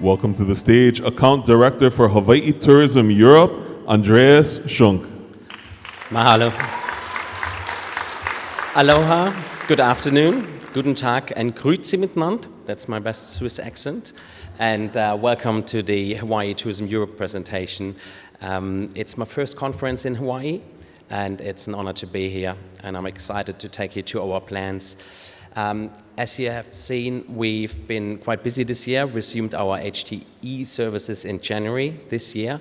welcome to the stage Account Director for Hawaiʻi Tourism Europe, Andreas Schunck. Mahalo. Aloha, good afternoon, guten Tag, and grüezi miteinander. That's my best Swiss accent. And welcome to the Hawaiʻi Tourism Europe presentation. It's my first conference in Hawaii, and it's an honor to be here. And I'm excited to take you to our plans. As you have seen, we've been quite busy this year, resumed our HTA services in January this year.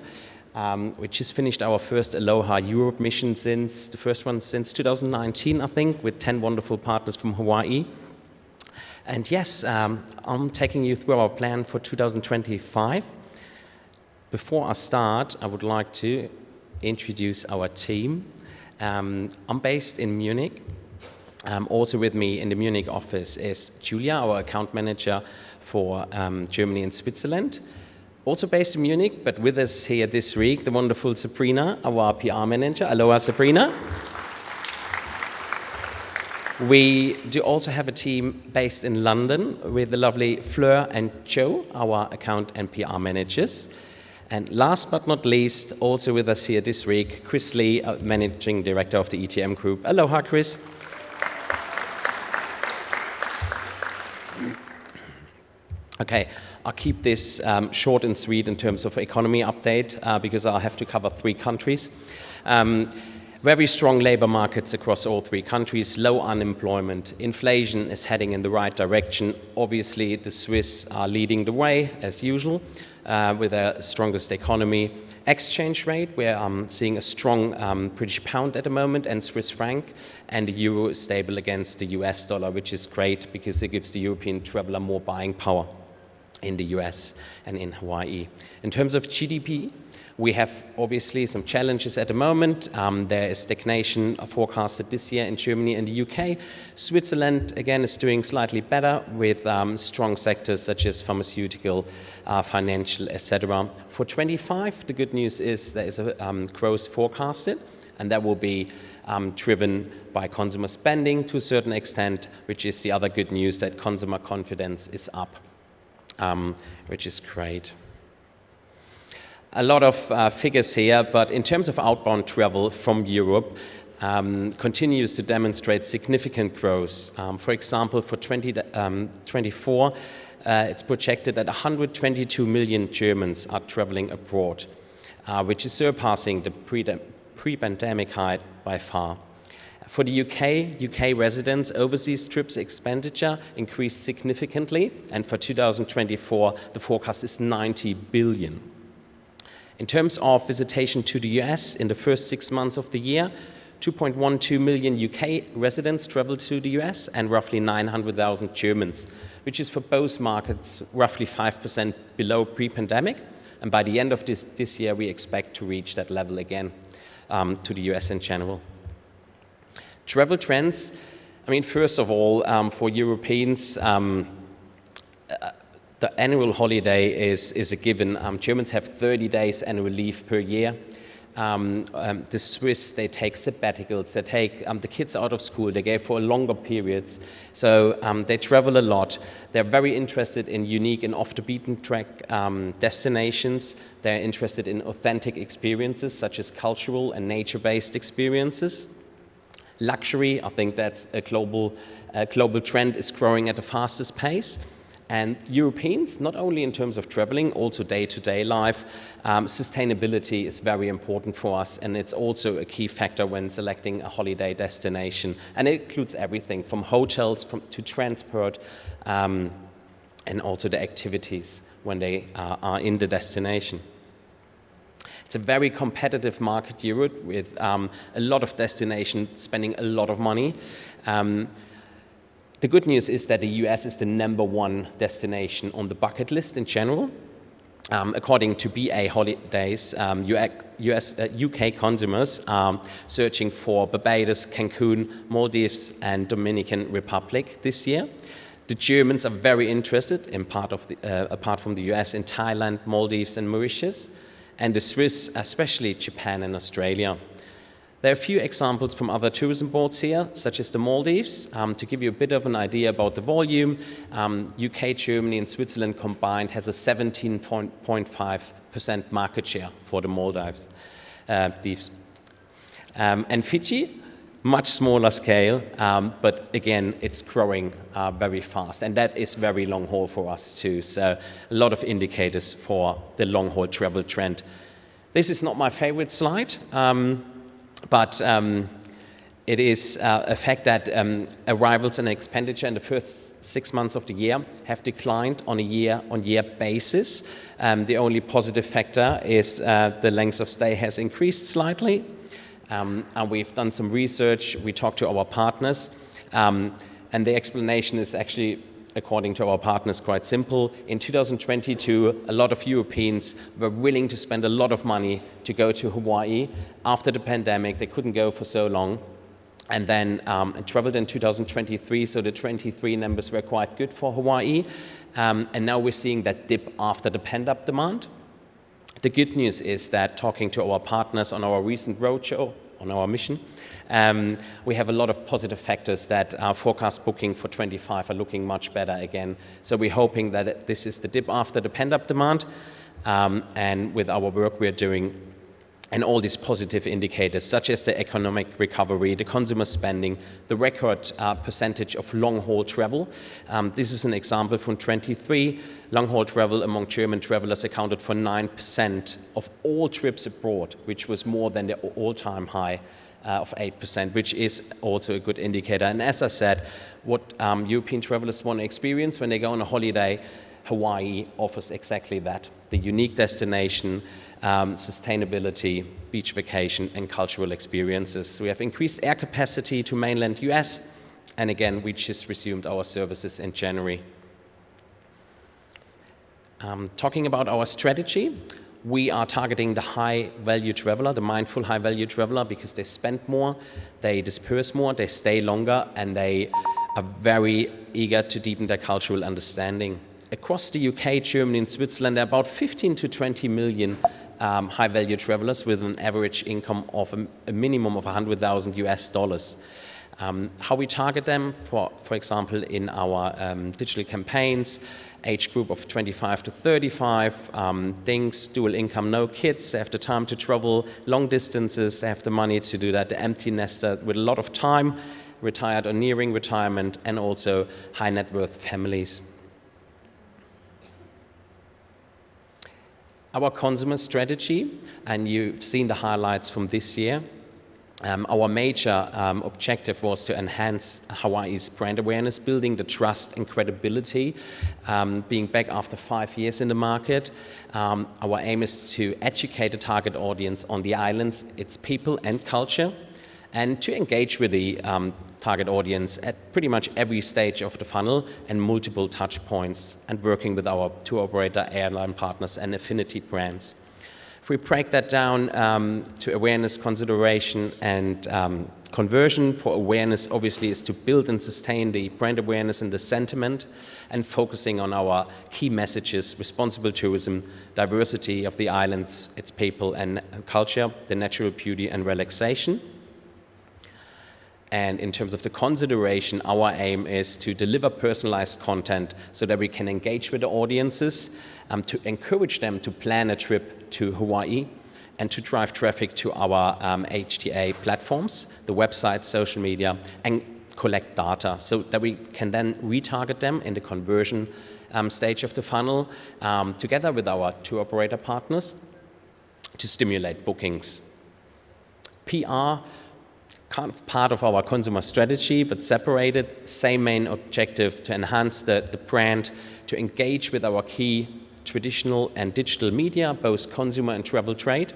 We just finished our first Aloha Europe mission the first one since 2019, I think, with 10 wonderful partners from Hawaii. And yes, I'm taking you through our plan for 2025. Before I start, I would like to introduce our team. I'm based in Munich. Also with me in the Munich office is Julia, our account manager for Germany and Switzerland. Also based in Munich, but with us here this week, the wonderful Sabrina, our PR manager. Aloha, Sabrina. We do also have a team based in London with the lovely Fleur and Joe, our account and PR managers. And last but not least, also with us here this week, Chris Lee, managing director of the ETM group. Aloha, Chris. Okay, I'll keep this short and sweet in terms of economy update because I'll have to cover 3 countries. Very strong labor markets across all 3 countries, low unemployment, inflation is heading in the right direction. Obviously, the Swiss are leading the way, as usual, with their strongest economy. Exchange rate, we're seeing a strong British pound at the moment and Swiss franc, and the euro is stable against the US dollar, which is great because it gives the European traveler more buying power in the US and in Hawaii. In terms of GDP, we have obviously some challenges at the moment. There is stagnation forecasted this year in Germany and the UK. Switzerland, again, is doing slightly better with strong sectors such as pharmaceutical, financial, etc. For 25, the good news is there is a growth forecasted, and that will be driven by consumer spending to a certain extent, which is the other good news, that consumer confidence is up. Which is great. A lot of figures here, but in terms of outbound travel from Europe, continues to demonstrate significant growth. For example, for 2024, it's projected that 122 million Germans are traveling abroad, which is surpassing the pre-pandemic height by far. For the UK residents, overseas trips expenditure increased significantly, and for 2024, the forecast is 90 billion. In terms of visitation to the US, in the first 6 months of the year, 2.12 million UK residents traveled to the US and roughly 900,000 Germans, which is for both markets roughly 5% below pre-pandemic. And by the end of this year, we expect to reach that level again to the US in general. Travel trends, I mean, first of all, for Europeans, the annual holiday is a given. Germans have 30 days annual leave per year. The Swiss, they take sabbaticals, they take the kids out of school, they go for longer periods. So they travel a lot. They're very interested in unique and off-the-beaten-track destinations. They're interested in authentic experiences, such as cultural and nature-based experiences. Luxury, I think that's a global trend, is growing at the fastest pace. And Europeans, not only in terms of traveling, also day-to-day life, sustainability is very important for us, and it's also a key factor when selecting a holiday destination. And it includes everything from hotels to transport, and also the activities when they are in the destination. It's a very competitive market, Europe, with a lot of destinations spending a lot of money. The good news is that the US is the #1 destination on the bucket list in general. According to BA Holidays, UK consumers are searching for Barbados, Cancun, Maldives, and Dominican Republic this year. The Germans are very interested, apart from the US, in Thailand, Maldives, and Mauritius. And the Swiss, especially Japan and Australia. There are a few examples from other tourism boards here, such as the Maldives. To give you a bit of an idea about the volume, UK, Germany, and Switzerland combined has a 17.5% market share for the Maldives. And Fiji, much smaller scale, but again, it's growing very fast. And that is very long haul for us too. So a lot of indicators for the long haul travel trend. This is not my favorite slide. But it is a fact that arrivals and expenditure in the first 6 months of the year have declined on a year-on-year basis. The only positive factor is the length of stay has increased slightly. And we've done some research. We talked to our partners. And the explanation is actually, according to our partners, quite simple. In 2022, a lot of Europeans were willing to spend a lot of money to go to Hawaii. After the pandemic, they couldn't go for so long. And then traveled in 2023, so the 23 numbers were quite good for Hawaii. And now we're seeing that dip after the pent-up demand. The good news is that talking to our partners on our recent roadshow, on our mission, we have a lot of positive factors that our forecast booking for 25 are looking much better again. So we're hoping that this is the dip after the pent-up demand, and with our work we're doing, and all these positive indicators, such as the economic recovery, the consumer spending, the record percentage of long-haul travel. This is an example from 23. Long-haul travel among German travelers accounted for 9% of all trips abroad, which was more than the all-time high of 8%, which is also a good indicator. And as I said, what European travelers want to experience when they go on a holiday, Hawaii offers exactly that. The unique destination, sustainability, beach vacation, and cultural experiences. So we have increased air capacity to mainland US, and again, we just resumed our services in January. Talking about our strategy, we are targeting the high-value traveler, the mindful high-value traveler, because they spend more, they disperse more, they stay longer, and they are very eager to deepen their cultural understanding. Across the UK, Germany, and Switzerland, there are about 15 to 20 million high-value travelers with an average income of a minimum of $100,000 US. How we target them, for example, in our digital campaigns, age group of 25 to 35, things, dual income, no kids, they have the time to travel long distances, they have the money to do that, the empty nester with a lot of time, retired or nearing retirement, and also high net worth families. Our consumer strategy, and you've seen the highlights from this year. Our major objective was to enhance Hawaii's brand awareness, building the trust and credibility, being back after 5 years in the market. Our aim is to educate the target audience on the islands, its people and culture, and to engage with the target audience at pretty much every stage of the funnel and multiple touch points, and working with our tour operator, airline partners, and affinity brands. If we break that down to awareness, consideration, and conversion, for awareness obviously is to build and sustain the brand awareness and the sentiment, and focusing on our key messages: responsible tourism, diversity of the islands, its people and culture, the natural beauty and relaxation. And in terms of the consideration, our aim is to deliver personalized content so that we can engage with the audiences, to encourage them to plan a trip to Hawaii, and to drive traffic to our HTA platforms, the website, social media, and collect data so that we can then retarget them in the conversion stage of the funnel, together with our tour operator partners, to stimulate bookings. PR, kind of part of our consumer strategy, but separated, same main objective: to enhance the brand, to engage with our key traditional and digital media, both consumer and travel trade,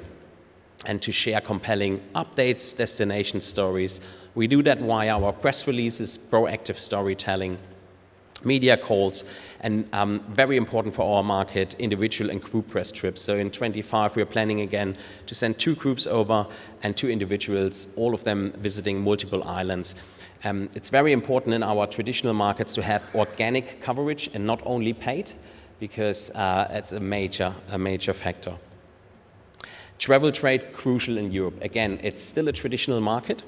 and to share compelling updates, destination stories. We do that via our press releases, proactive storytelling, media calls, and very important for our market, individual and group press trips. So in 25, we are planning again to send 2 groups over and 2 individuals, all of them visiting multiple islands. It's very important in our traditional markets to have organic coverage and not only paid, because it's a major factor. Travel trade, crucial in Europe. Again, it's still a traditional market,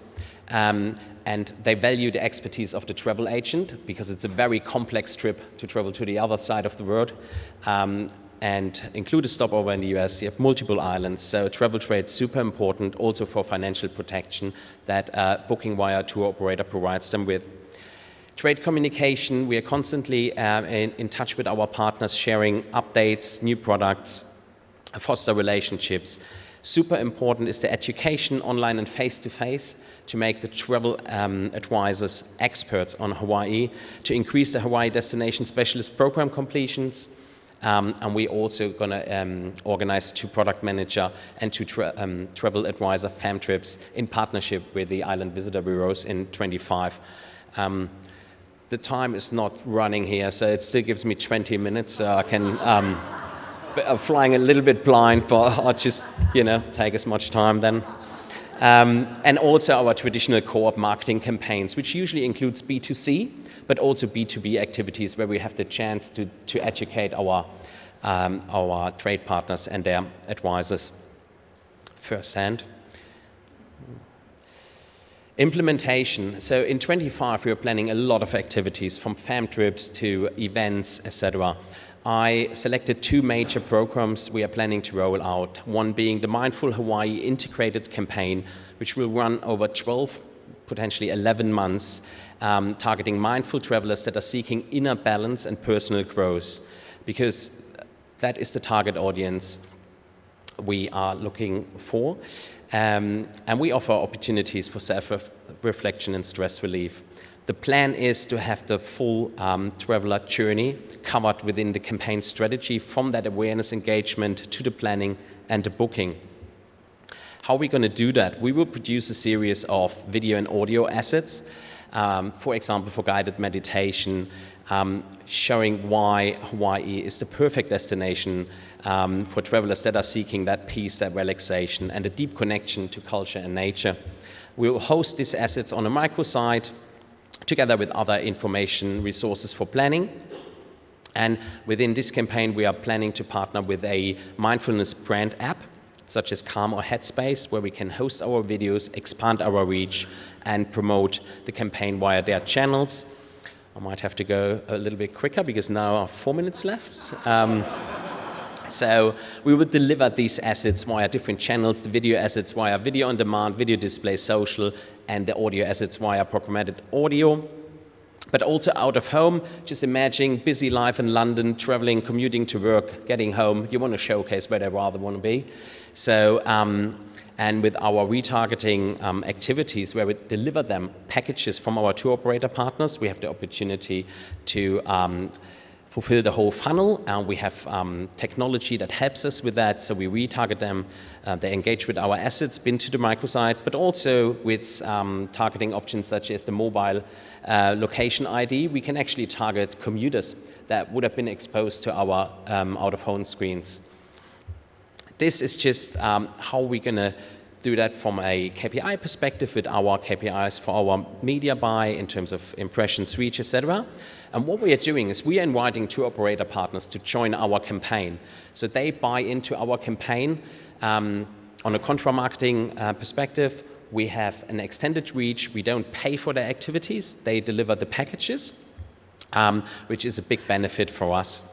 and they value the expertise of the travel agent because it's a very complex trip to travel to the other side of the world, and include a stopover in the US. You have multiple islands, so travel trade is super important also for financial protection that booking via tour operator provides them with. Trade communication, we are constantly in touch with our partners, sharing updates, new products, foster relationships. Super important is the education online and face-to-face to make the travel advisors experts on Hawaii, to increase the Hawaii Destination Specialist program completions. And we're also going to organize 2 product manager and 2 travel advisor fam trips in partnership with the island visitor bureaus in 25. The time is not running here, so it still gives me 20 minutes, so I can, I'm flying a little bit blind, but I'll just, take as much time then. And also our traditional co-op marketing campaigns, which usually includes B2C, but also B2B activities where we have the chance to educate our trade partners and their advisors firsthand. Implementation. So in 25, we are planning a lot of activities from fam trips to events, etc. I selected 2 major programs we are planning to roll out. One being the Mindful Hawaii Integrated Campaign, which will run over 12, potentially 11 months, targeting mindful travelers that are seeking inner balance and personal growth, because that is the target audience we are looking for. And we offer opportunities for self-reflection and stress relief. The plan is to have the full traveler journey covered within the campaign strategy, from that awareness engagement to the planning and the booking. How are we going to do that? We will produce a series of video and audio assets, for example, for guided meditation, showing why Hawaii is the perfect destination for travelers that are seeking that peace, that relaxation, and a deep connection to culture and nature. We will host these assets on a microsite together with other information resources for planning. And within this campaign, we are planning to partner with a mindfulness brand app, such as Calm or Headspace, where we can host our videos, expand our reach, and promote the campaign via their channels. I might have to go a little bit quicker because now I have 4 minutes left. So we will deliver these assets via different channels, the video assets via video on demand, video display, social, and the audio assets via programmatic audio. But also out of home, just imagine busy life in London, traveling, commuting to work, getting home. You want to showcase where they rather want to be. So, and with our retargeting activities, where we deliver them packages from our tour operator partners, we have the opportunity to fulfill the whole funnel, and we have technology that helps us with that. So we retarget them, they engage with our assets, been to the microsite, but also with targeting options such as the mobile location ID. We can actually target commuters that would have been exposed to our out-of-home screens. This is just how we're going to do that from a KPI perspective with our KPIs for our media buy in terms of impressions, reach, etc. And what we are doing is we are inviting tour operator partners to join our campaign. So they buy into our campaign. On a contra marketing perspective, we have an extended reach. We don't pay for their activities. They deliver the packages, which is a big benefit for us.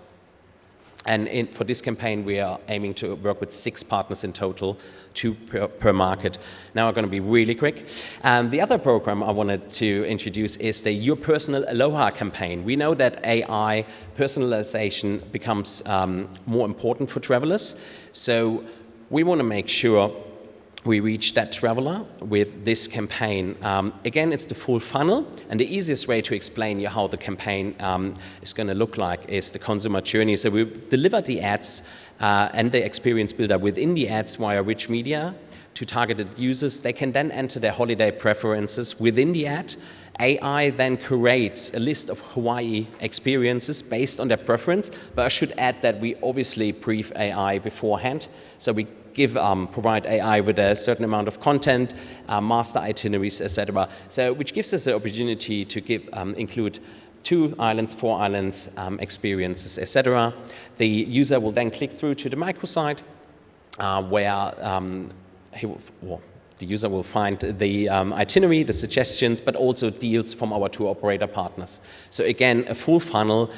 And for this campaign, we are aiming to work with 6 partners in total, 2 per market. Now I'm going to be really quick. The other program I wanted to introduce is the Your Personal Aloha campaign. We know that AI personalization becomes more important for travelers. So we want to make sure we reach that traveler with this campaign. Again, it's the full funnel, and the easiest way to explain you how the campaign is going to look like is the consumer journey. So we deliver the ads and the experience builder within the ads via rich media to targeted users. They can then enter their holiday preferences within the ad. AI then curates a list of Hawaii experiences based on their preference, but I should add that we obviously brief AI beforehand. So we provide AI with a certain amount of content, master itineraries, etc. So which gives us the opportunity to include 2 islands, 4 islands, experiences, etc. The user will then click through to the microsite, where the user will find the itinerary, the suggestions, but also deals from our tour operator partners. So again, a full funnel.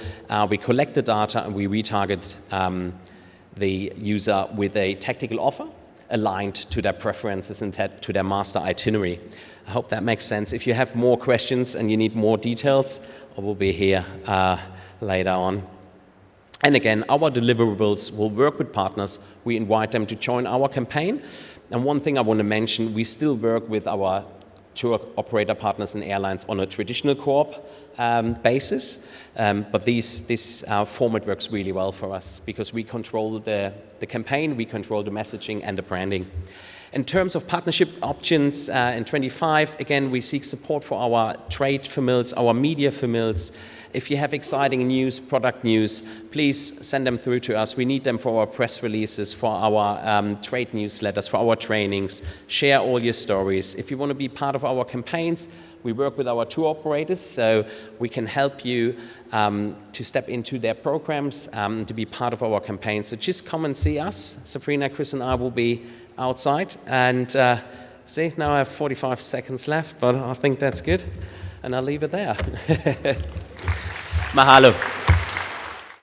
We collect the data and we retarget the user with a tactical offer aligned to their preferences and to their master itinerary. I hope that makes sense. If you have more questions and you need more details, I will be here later on. And again, our deliverables will work with partners. We invite them to join our campaign. And one thing I want to mention, we still work with our tour operator partners and airlines on a traditional co-op basis. But this format works really well for us because we control the campaign, we control the messaging and the branding. In terms of partnership options in 25, again, we seek support for our trade families, our media families. If you have exciting news, product news, please send them through to us. We need them for our press releases, for our trade newsletters, for our trainings. Share all your stories. If you want to be part of our campaigns, we work with our tour operators, so we can help you to step into their programs, to be part of our campaigns. So just come and see us. Sabrina, Chris, and I will be outside. And see, now I have 45 seconds left, but I think that's good. And I'll leave it there. Mahalo.